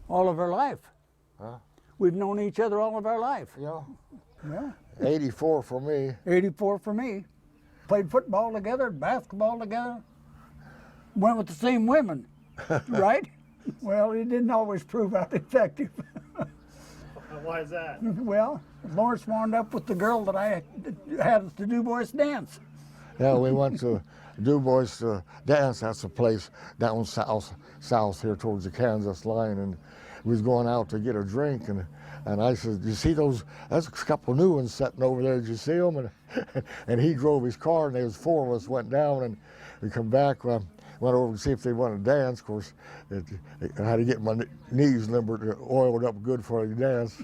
all of our life. Huh? We've known each other all of our life. Yeah. Yeah. 84 for me. 84 for me. Played football together, basketball together. Went with the same women, right? Well, it didn't always prove out effective. Why is that? Well, Lawrence wound up with the girl that I had at the Du Bois dance. Yeah, we went to Du Bois dance. That's a place down south here towards the Kansas line, and we was going out to get a drink, and I said, "You see those? There's a couple new ones sitting over there. Did you see them?" And he drove his car, and there was four of us went down, and we come back. Went over to see if they wanted to dance. Of course, I had to get my knees limbered, oiled up good for the dance.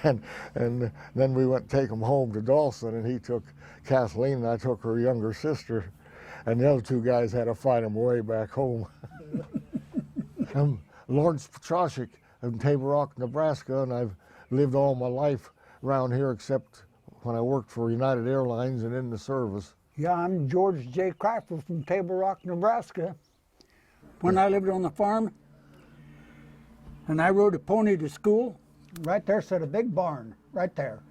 and then we went to take them home to Dawson, and he took Kathleen, and I took her younger sister, and the other two guys had to fight them way back home. I'm Lawrence Petrashek in Table Rock, Nebraska, and I've lived all my life around here except when I worked for United Airlines and in the service. Yeah, I'm George J. Kreifel from Table Rock, Nebraska. When I lived on the farm, and I rode a pony to school, right there sat a big barn, right there.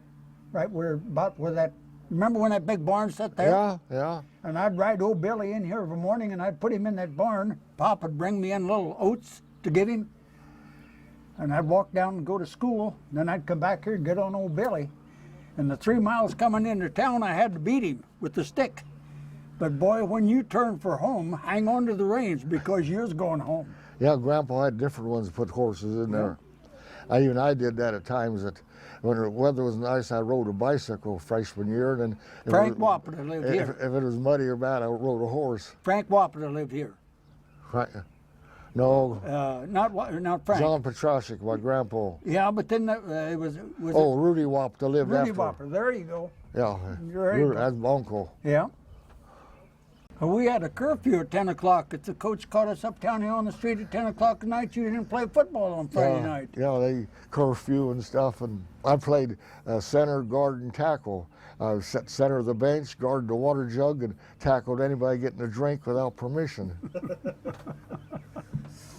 Right where, about where that, remember when that big barn sat there? Yeah, yeah. And I'd ride old Billy in here every morning, and I'd put him in that barn. Pop would bring me in little oats to give him. And I'd walk down and go to school, and then I'd come back here and get on old Billy. And the 3 miles coming into town, I had to beat him with the stick. But boy, when you turn for home, hang on to the reins because you was going home. Yeah, Grandpa had different ones to put horses in there. I did that at times. That when the weather was nice, I rode a bicycle freshman year. And then Frank Wapata lived here. If it was muddy or bad, I rode a horse. Frank Wapata lived here. Right. No, Not Frank. John Petrashek, my grandpa. Yeah, but then it was Oh, Rudy Wapata lived Rudy after. Wapata. There you go. Yeah, Right. that's my uncle. Yeah. We had a curfew at 10 o'clock. If the coach caught us uptown here on the street at 10 o'clock at night, you didn't play football on Friday night. Yeah, they curfew and stuff. And I played center, guard, and tackle. I sat center of the bench, guarded the water jug, and tackled anybody getting a drink without permission.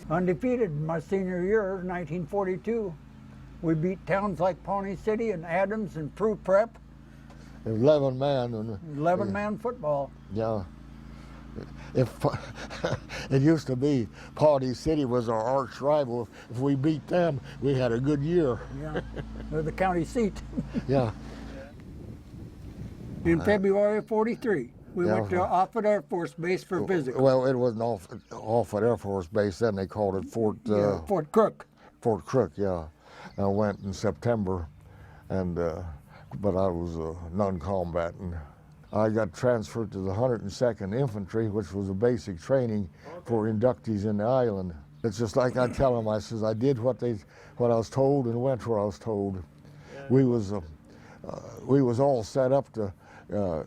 Undefeated my senior year, 1942. We beat towns like Pawnee City and Adams and Prue Prep. 11 man. 11-man football. Yeah. It used to be Pawnee City was our arch rival. If we beat them, we had a good year. Yeah, they're the county seat. Yeah. In February of 43, we went to Offutt Air Force Base for physical. Well, it wasn't Offutt Air Force Base then. They called it Fort Crook. Fort Crook, yeah. I went in September, and but I was non-combatant. I got transferred to the 102nd Infantry, which was a basic training for inductees in the island. It's just like I tell them, I says, I did what I was told and went where I was told. We was all set up to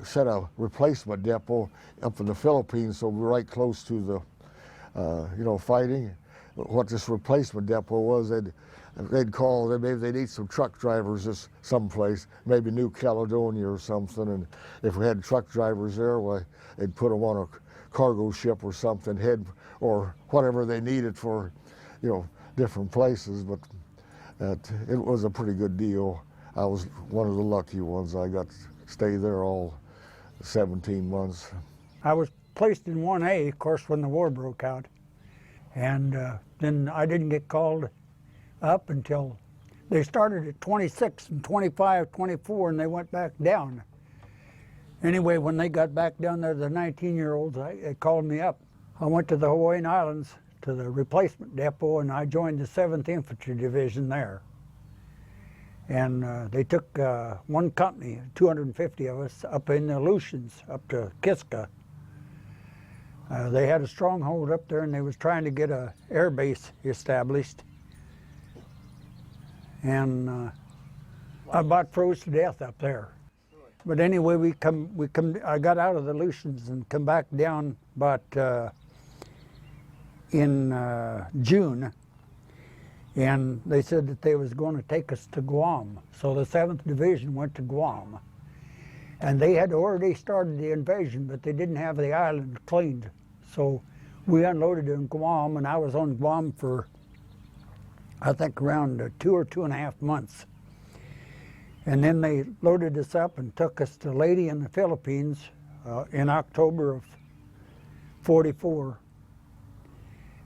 set a replacement depot up in the Philippines, so we're right close to the, fighting. What this replacement depot was, they'd call, maybe they need some truck drivers this someplace, maybe New Caledonia or something, and if we had truck drivers there, well, they'd put them on a cargo ship or something, or whatever they needed for, different places, but it was a pretty good deal. I was one of the lucky ones. I got to stay there all 17 months. I was placed in 1A, of course, when the war broke out, and then I didn't get called up until they started at 26 and 25, 24, and they went back down. Anyway, when they got back down there, the 19-year-olds, they called me up. I went to the Hawaiian Islands to the replacement depot, and I joined the 7th Infantry Division there. And they took one company, 250 of us, up in the Aleutians, up to Kiska. They had a stronghold up there, and they was trying to get a air base established. And I about froze to death up there. But anyway, I got out of the Aleutians and come back down about in June, and they said that they was going to take us to Guam. So the 7th Division went to Guam, and they had already started the invasion, but they didn't have the island cleaned. So we unloaded in Guam, and I was on Guam for I think around 2 or 2.5 months. And then they loaded us up and took us to Leyte in the Philippines in October of '44.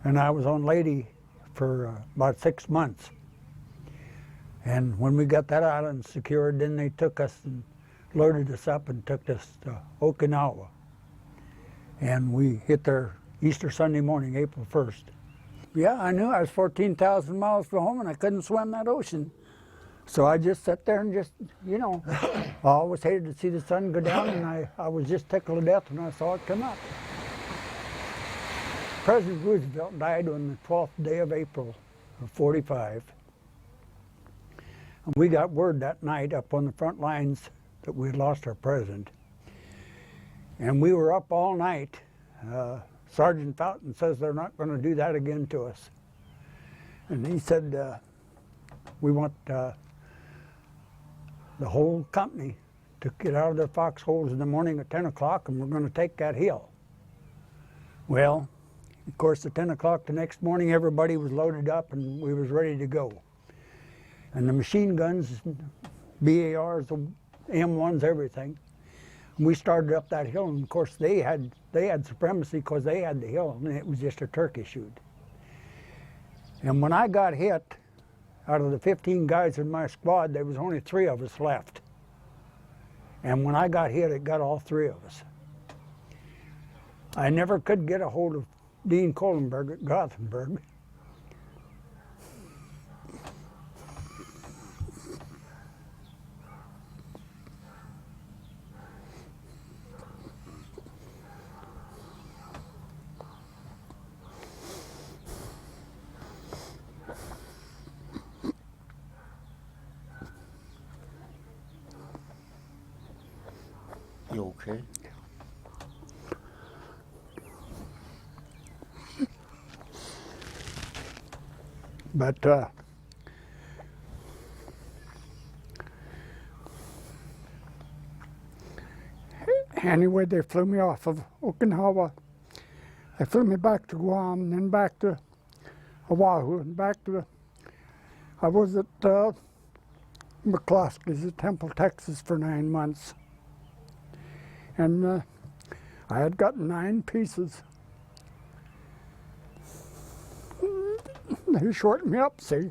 And I was on Leyte for about 6 months. And when we got that island secured, then they took us and loaded us up and took us to Okinawa. And we hit there Easter Sunday morning, April 1st. Yeah, I knew I was 14,000 miles from home and I couldn't swim that ocean. So I just sat there and just, you know, I always hated to see the sun go down, and I was just tickled to death when I saw it come up. President Roosevelt died on the 12th day of April of '45. And we got word that night up on the front lines that we had lost our president. And we were up all night. Sergeant Fountain says they're not going to do that again to us. And he said, we want the whole company to get out of their foxholes in the morning at 10 o'clock, and we're going to take that hill. Well, of course, at 10 o'clock the next morning, everybody was loaded up and we was ready to go. And the machine guns, BARs, M1s, everything. And we started up that hill, and of course they had supremacy because they had the hill, and it was just a turkey shoot. And when I got hit, out of the 15 guys in my squad, there was only 3 of us left. And when I got hit, it got all 3 of us. I never could get a hold of Dean Kohlenberg at Gothenburg. You okay? But anyway, they flew me off of Okinawa. They flew me back to Guam, and then back to Oahu, and back to, I was at McCloskey's at Temple, Texas for 9 months. And I had gotten 9 pieces. They shortened me up, see.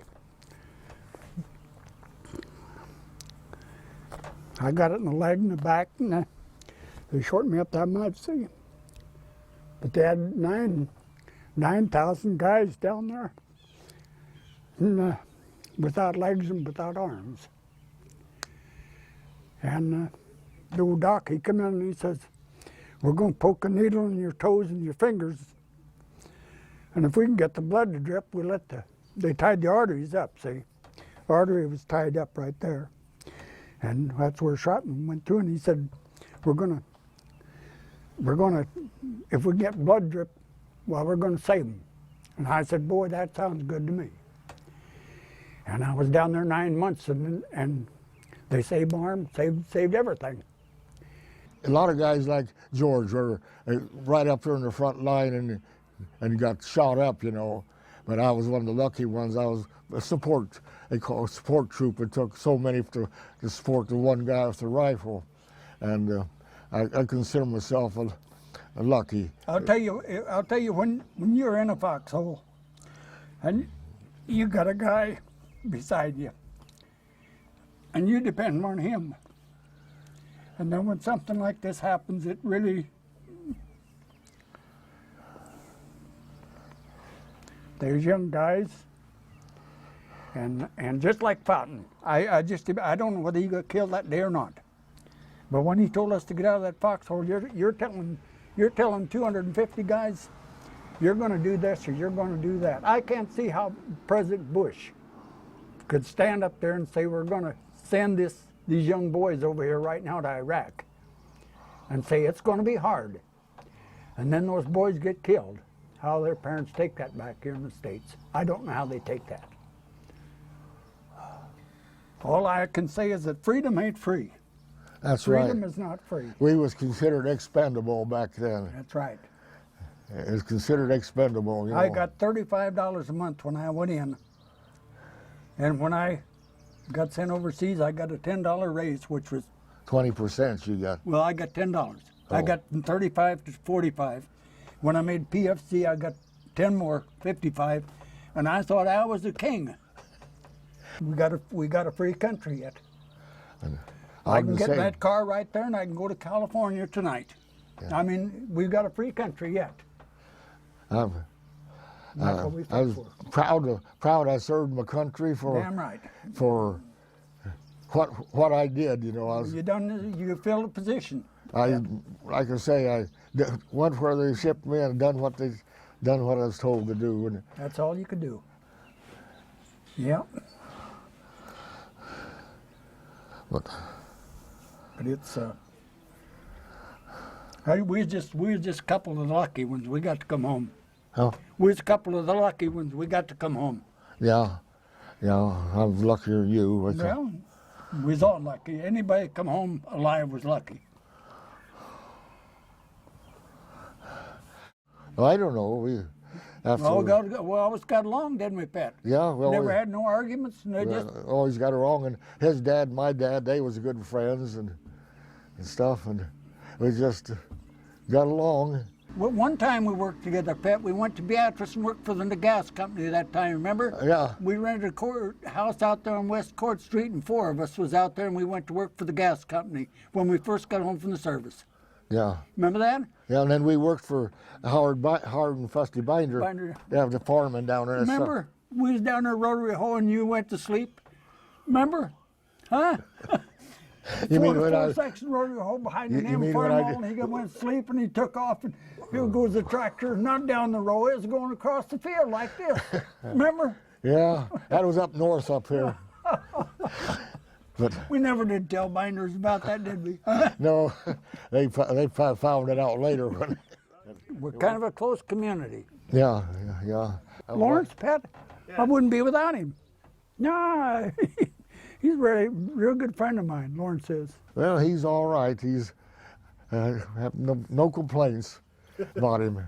I got it in the leg and the back, and they shortened me up that much, see. But they had 9,000 guys down there, and, without legs and without arms. And the old doc, he come in and he says, we're going to poke a needle in your toes and your fingers, and if we can get the blood to drip, we let they tied the arteries up, see. The artery was tied up right there. And that's where Shotman went through, and he said, we're gonna, if we get blood drip, well, we're gonna save them. And I said, boy, that sounds good to me. And I was down there 9 months, and they saved my arm, saved everything. A lot of guys like George were right up there in the front line and got shot up, you know. But I was one of the lucky ones. I was a support, they call it support troop. It took so many to support the one guy with the rifle. And I consider myself a lucky. I'll tell you when you're in a foxhole and you got a guy beside you and you depend on him. And then when something like this happens, it really, there's young guys, and just like Fountain, I don't know whether he got killed that day or not. But when he told us to get out of that foxhole, you're telling 250 guys, you're going to do this or you're going to do that. I can't see how President Bush could stand up there and say we're going to send these young boys over here right now to Iraq and say it's going to be hard. And then those boys get killed. How their parents take that back here in the States. I don't know how they take that. All I can say is that freedom ain't free. That's right. Freedom is not free. We was considered expendable back then. That's right. It was considered expendable, you know. I got $35 a month when I went in. And when I got sent overseas, I got a $10 raise, which was, 20% you got. well, I got $10. I Oh. got from 35 to 45. When I made PFC, I got 10 more, 55, and I thought I was the king. We got a free country yet. I can I'm the get in same. that car right there, and I can go to California tonight. Yeah. I mean, we've got a free country yet. I'm, And that's what we I fight was for. proud I served my country Damn right. for what I did. You know, You filled a position. like I say, went where they shipped me and done what I was told to do. And That's all you could do. Yeah. but it's we was just a couple of the lucky ones. We got to come home. oh, We was a couple of the lucky ones. We got to come home. yeah, I'm luckier than you. Well, we was all lucky. Anybody come home alive was lucky. I don't know. After, We always got along, didn't we, Pat? yeah, well, Never had no arguments. And they just always got along. And his dad, my dad, they was good friends and stuff, and we just got along. Well, one time we worked together, Pat. We went to Beatrice and worked for the gas company that time, remember? Yeah. We rented a house out there on West Court Street, and 4 of us was out there, and we went to work for the gas company when we first got home from the service. Yeah. Remember that? Yeah, and then we worked for Howard and Fusty Binder. Yeah, the foreman down there. Remember? We was down there Rotary Hole, and you went to sleep. Remember? Huh? You mean when four section Rotary Hole behind the You name mean farm when I wall, did- and he went to sleep, and he took off, and here goes the tractor, not down the road, it was going across the field like this. Remember? Yeah, that was up north up here. But We never did tell binders about that, did we? no, they found it out later. We're kind of a close community. yeah. Lawrence, Pat, I wouldn't be without him. No, he's really real good friend of mine, Lawrence is. Well, he's all right. He's have no complaints about him.